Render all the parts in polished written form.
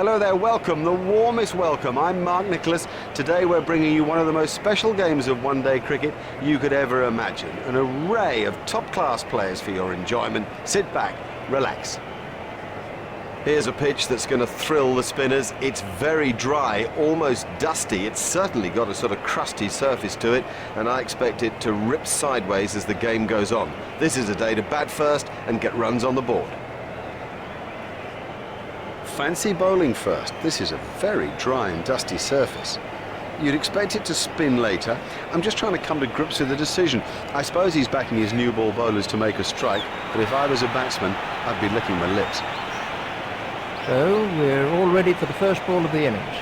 Hello there, welcome, the warmest welcome. I'm Mark Nicholas. Today we're bringing you one of the most special games of one-day cricket you could ever imagine. An array of top-class players for your enjoyment. Sit back, relax. Here's a pitch that's going to thrill the spinners. It's very dry, almost dusty. It's certainly got a sort of crusty surface to it, and I expect it to rip sideways as the game goes on. This is a day to bat first and get runs on the board. Fancy bowling first. This is a very dry and dusty surface. You'd expect it to spin later. I'm just trying to come to grips with the decision. I suppose he's backing his new ball bowlers to make a strike, but if I was a batsman, I'd be licking my lips. So we're all ready for the first ball of the innings.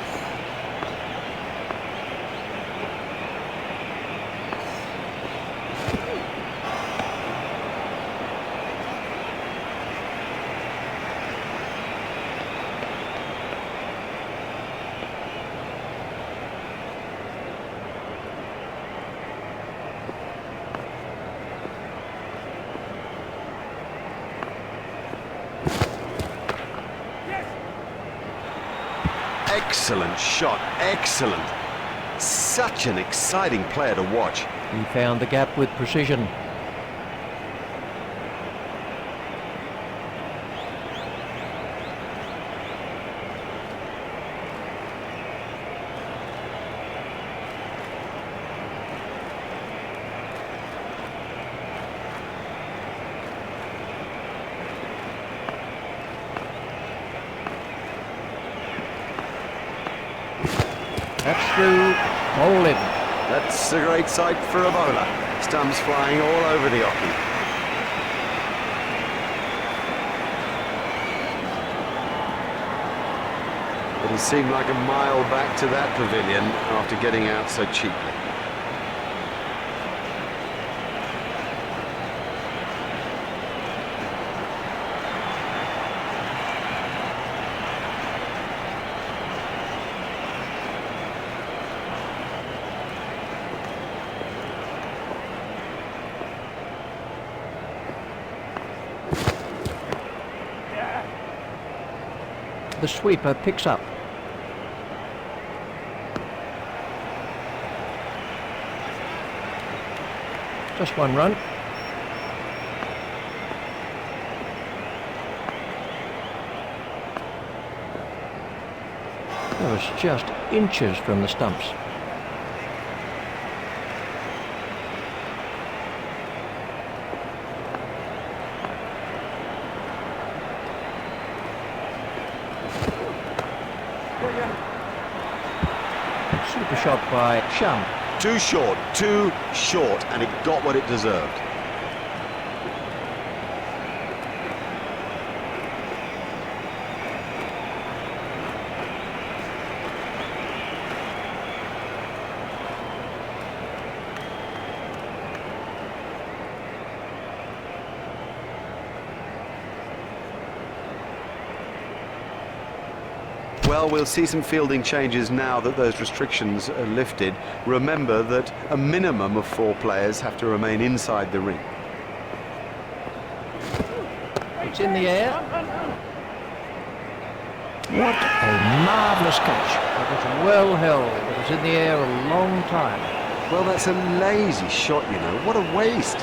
Excellent shot, excellent. Such an exciting player to watch. He found the gap with precision. That's through, all in. That's a great sight for a bowler. Stumps flying all over the ocky. It'll seem like a mile back to that pavilion after getting out so cheaply. The sweeper picks up. Just one run. That was just inches from the stumps. Super shot by Sharma. Too short, and it got what it deserved. Well, we'll see some fielding changes now that those restrictions are lifted. Remember that a minimum of 4 players have to remain inside the ring. It's in the air. What a marvellous catch. It was well held. It was in the air a long time. Well, that's a lazy shot, you know. What a waste.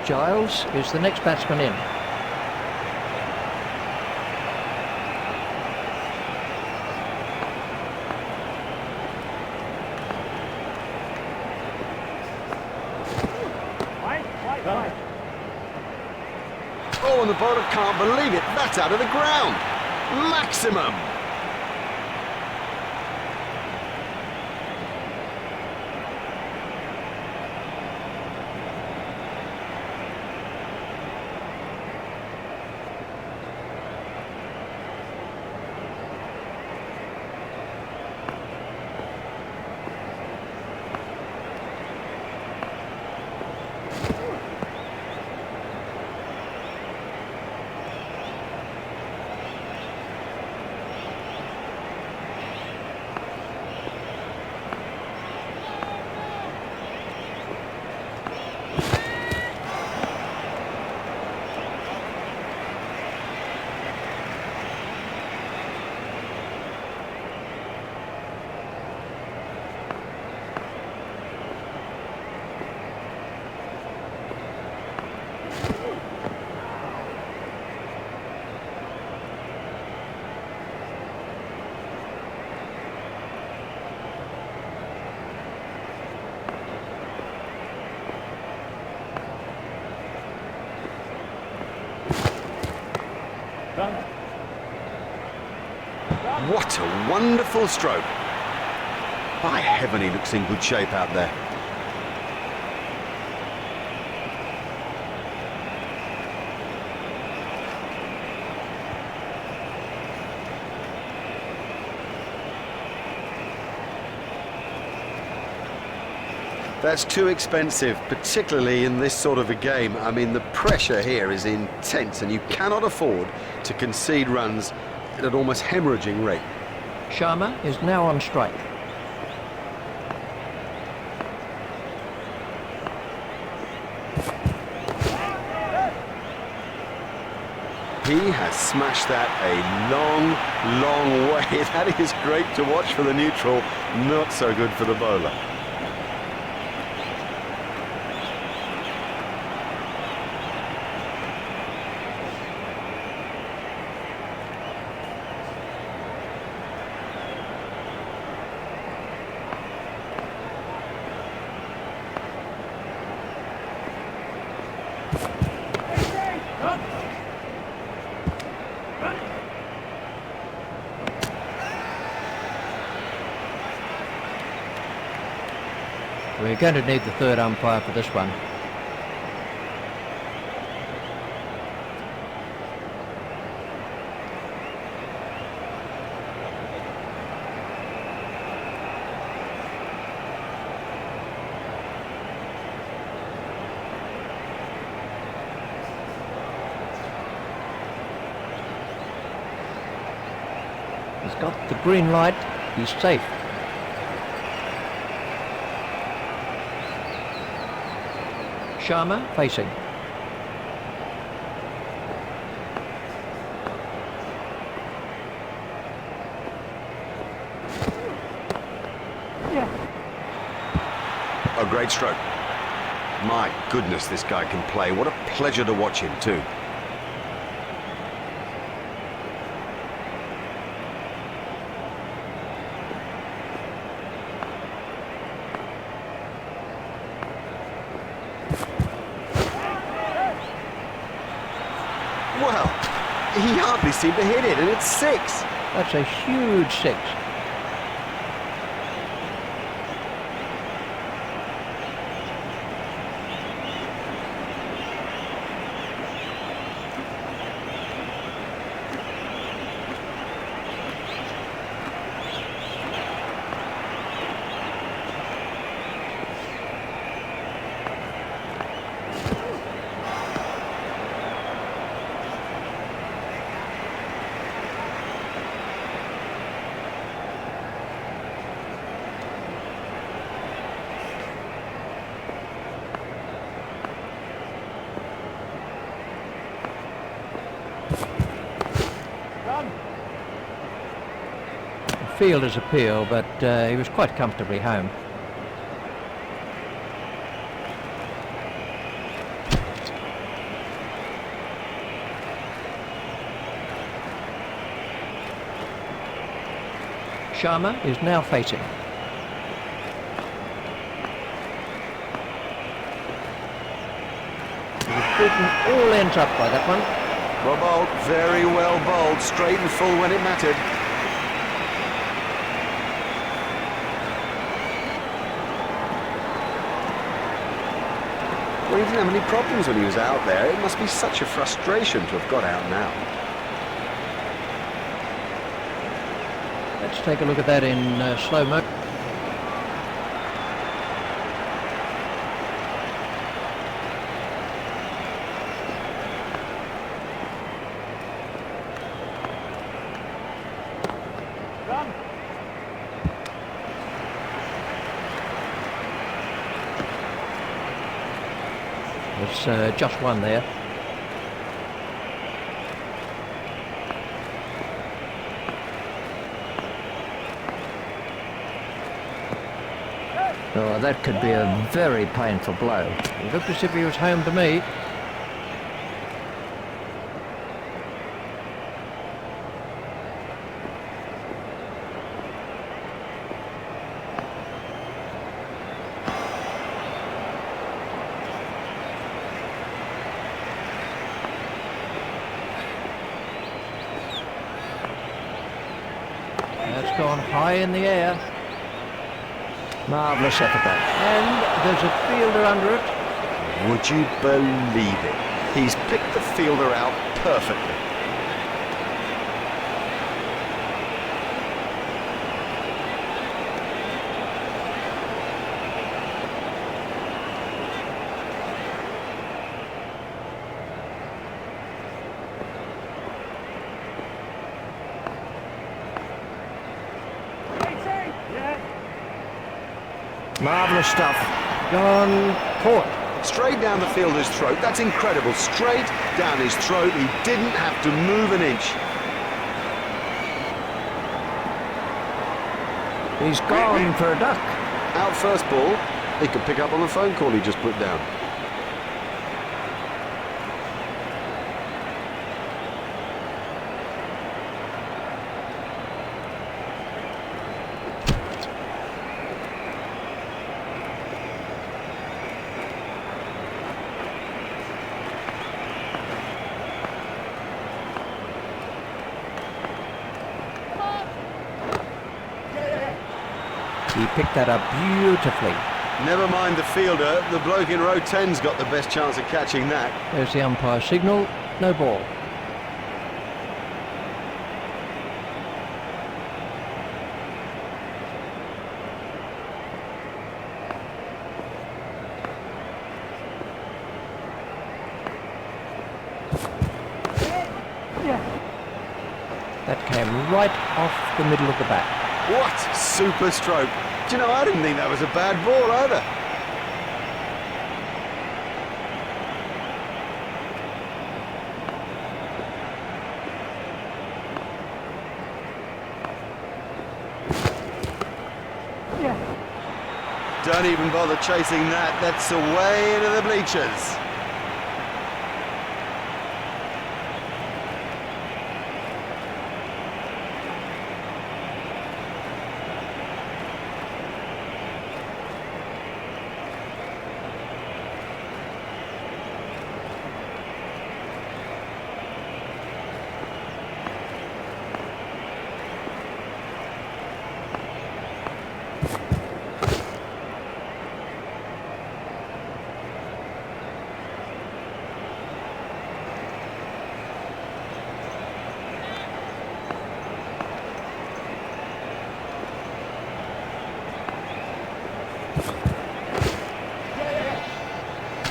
Giles is the next batsman in. Oh, and the bowler can't believe it. That's out of the ground. Maximum. What a wonderful stroke. By heaven, he looks in good shape out there. That's too expensive, particularly in this sort of a game. I mean, the pressure here is intense, and you cannot afford to concede runs at an almost hemorrhaging rate. Sharma is now on strike. He has smashed that a long, long way. That is great to watch for the neutral, not so good for the bowler. We're going to need the third umpire for this one. He's got the green light, he's safe. Sharma facing. A great stroke. My goodness, this guy can play. What a pleasure to watch him too. Well, he hardly seemed to hit it, and it's 6. That's a huge 6. Fielder's appeal, but he was quite comfortably home. Sharma is now facing. He was beaten all ends up by that one. Well bowled, very well bowled, straight and full when it mattered. Well, he didn't have any problems when he was out there. It must be such a frustration to have got out now. Let's take a look at that in slow motion. There's just one there. Oh, that could be a very painful blow. It looked as if he was home to me. gone high in the air. Marvellous effort that. And there's a fielder under it. Would you believe it? He's picked the fielder out perfectly. Marvellous stuff. Gone, caught. Straight down the fielder's throat. That's incredible. Straight down his throat. He didn't have to move an inch. He's gone for a duck. Out first ball. He could pick up on the phone call he just put down. He picked that up beautifully. Never mind the fielder. The bloke in row 10's got the best chance of catching that. There's the umpire signal. No ball. That came right off the middle of the bat. What super stroke. Do you know, I didn't think that was a bad ball either. Don't even bother chasing that. That's away into the bleachers.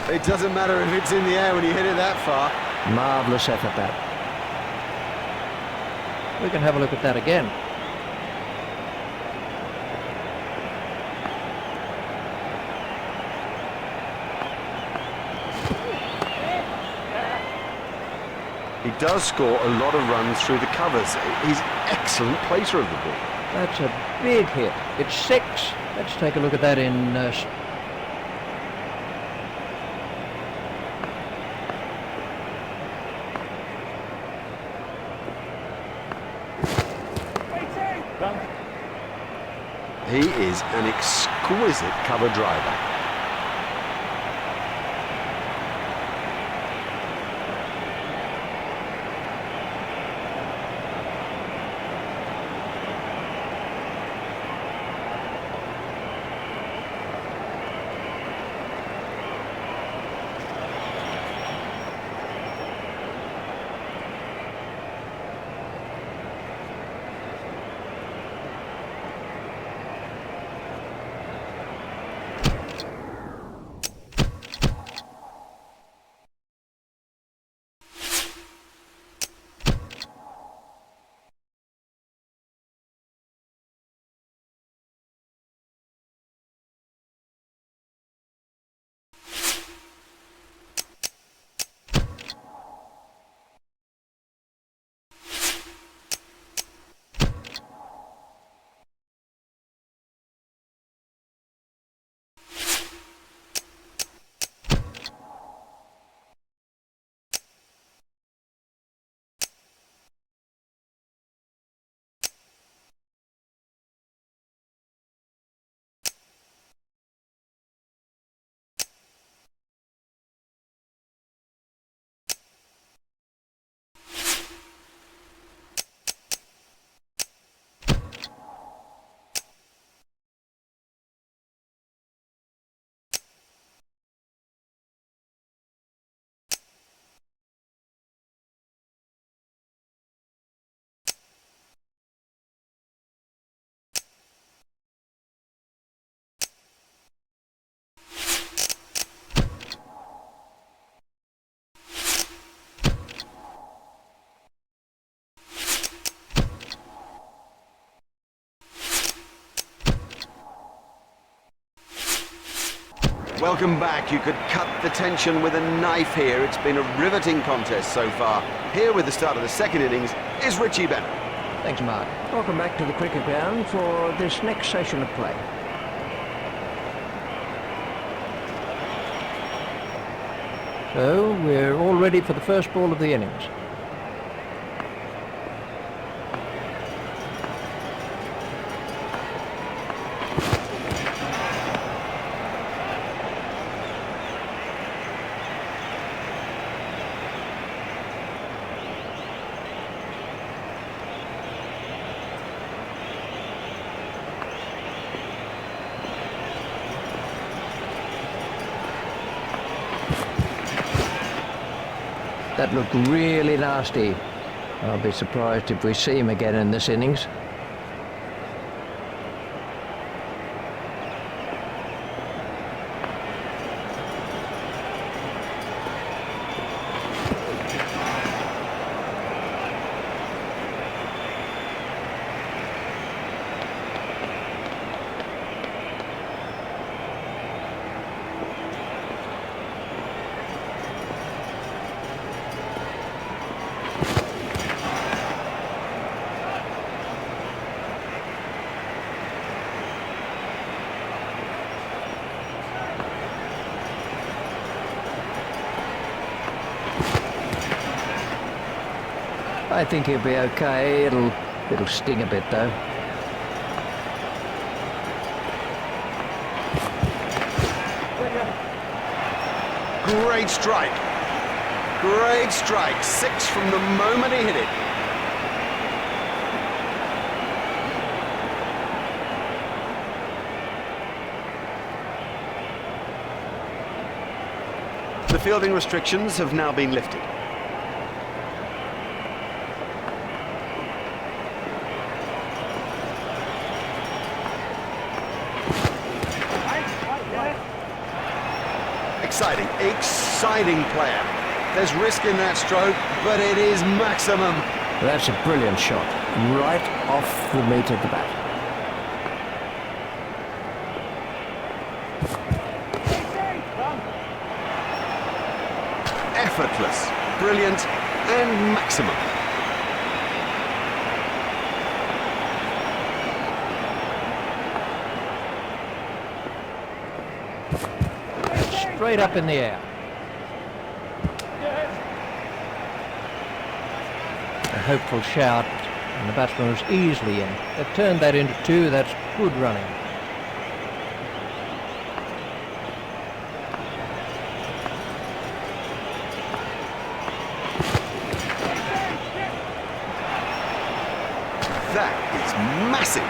It doesn't matter if it's in the air when you hit it that far. Marvellous effort that. We can have a look at that again. He does score a lot of runs through the covers. He's an excellent placer of the ball. That's a big hit. It's 6. Let's take a look at that in... He is an exquisite cover driver. Welcome back. You could cut the tension with a knife here. It's been a riveting contest so far. Here with the start of the second innings is Richie Bennett. Thanks, Mark. Welcome back to the cricket ground for this next session of play. So we're all ready for the first ball of the innings. That looked really nasty. I'll be surprised if we see him again in this innings. I think he'll be okay. It'll sting a bit though. Great strike. Great strike. 6 from the moment he hit it. The fielding restrictions have now been lifted. Exciting player. There's risk in that stroke, but it is maximum. That's a brilliant shot, right off the meat of the bat. Effortless, brilliant, and maximum. Straight up in the air. A hopeful shout, and the batsman was easily in. They've turned that into 2. That's good running. That is massive.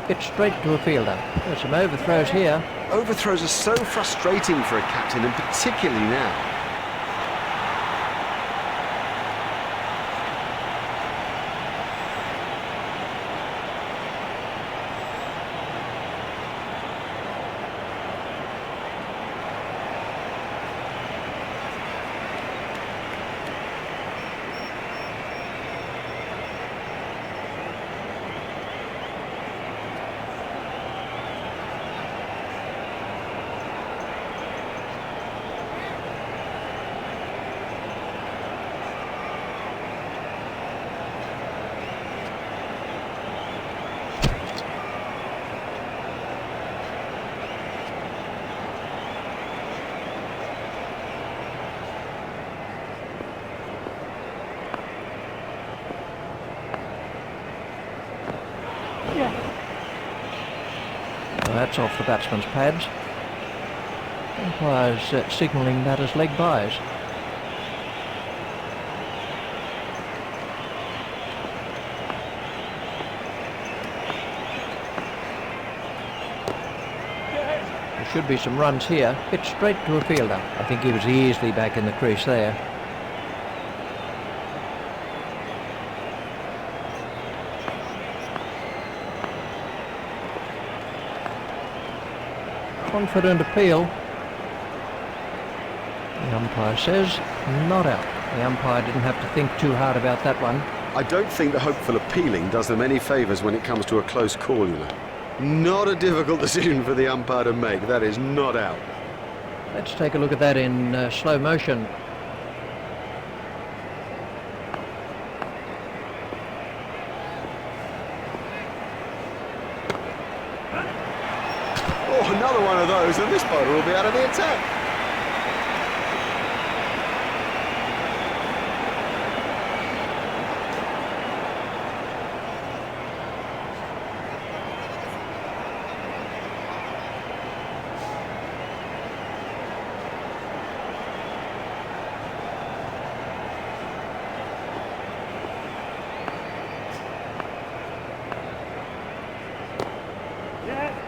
It's straight to a fielder. There's some overthrows here. Overthrows are so frustrating for a captain, and particularly now. Well, that's off the batsman's pads. Umpire's signalling that as leg byes. should be some runs here. Hit straight to a fielder. I think he was easily back in the crease there. Confident appeal. The umpire says not out. The umpire didn't have to think too hard about that one. I don't think the hopeful appealing does them any favours when it comes to a close call, you know. Not a difficult decision for the umpire to make. That is not out. Let's take a look at that in slow motion. Oh, another one of those, and this bowler will be out of the attack.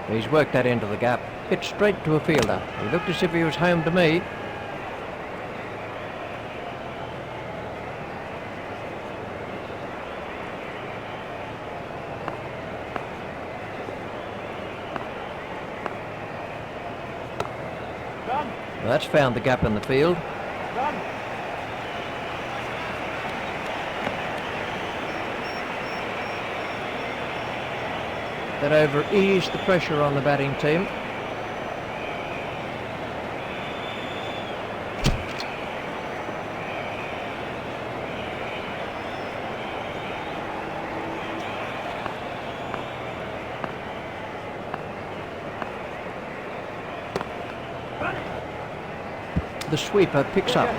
He's worked that into the gap. Hit straight to a fielder. He looked as if he was home to me. Well, that's found the gap in the field. That over eased the pressure on the batting team. The sweeper picks up.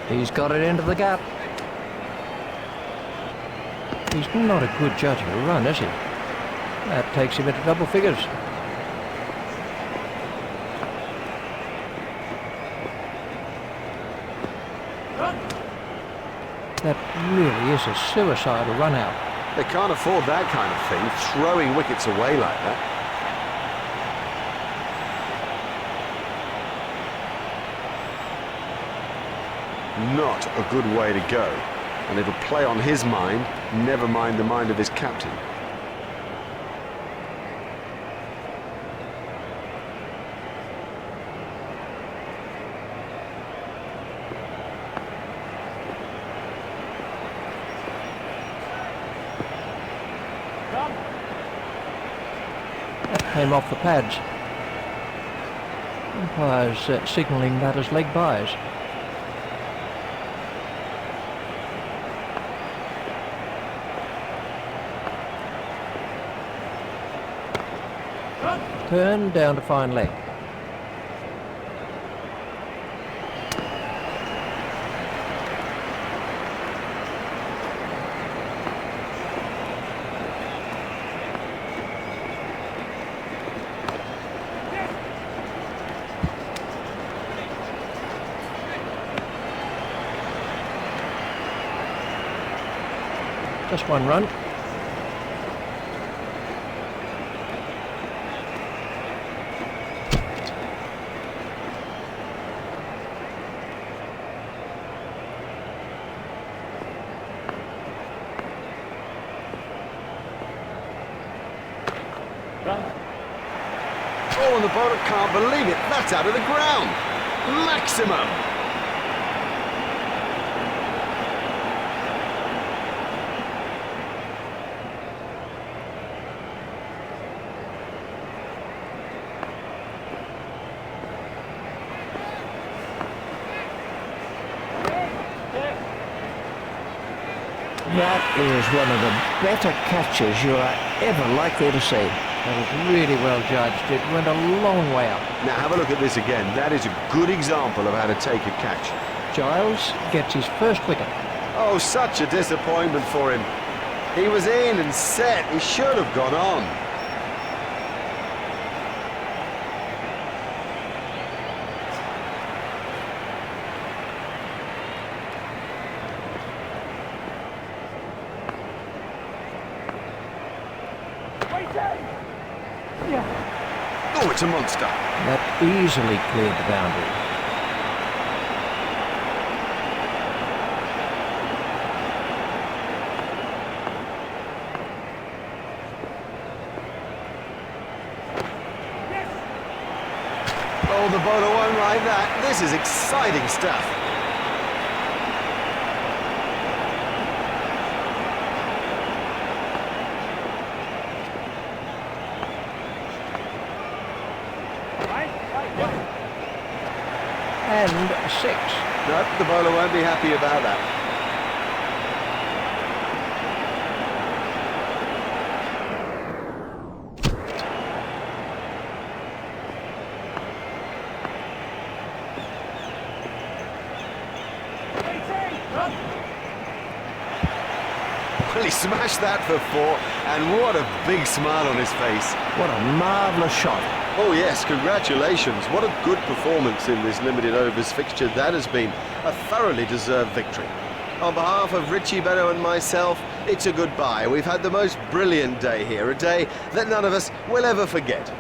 He's got it into the gap. He's not a good judge of a run, is he? That takes him into double figures. That really is a suicidal run out. They can't afford that kind of thing, throwing wickets away like that. Not a good way to go, and it'll play on his mind, never mind the mind of his captain. That came off the pads. Umpire's signalling that as leg byes. Turn down to fine leg. Just one run. Oh, and the bowler can't believe it. That's out of the ground. Maximum. That is one of the better catches you are ever likely to see. That was really well judged. It went a long way up. Now have a look at this again. That is a good example of how to take a catch. Giles gets his first wicket. Oh, such a disappointment for him. He was in and set. He should have gone on. Oh, it's a monster. That easily cleared the boundary. Oh, the bowler won't like that. This is exciting stuff. And 6. Nope, the bowler won't be happy about that. Well, he smashed that for 4, and what a big smile on his face. What a marvellous shot. Oh yes, congratulations. What a good performance in this limited overs fixture that has been. A thoroughly deserved victory. On behalf of Richie Benno and myself, it's a goodbye. We've had the most brilliant day here, a day that none of us will ever forget.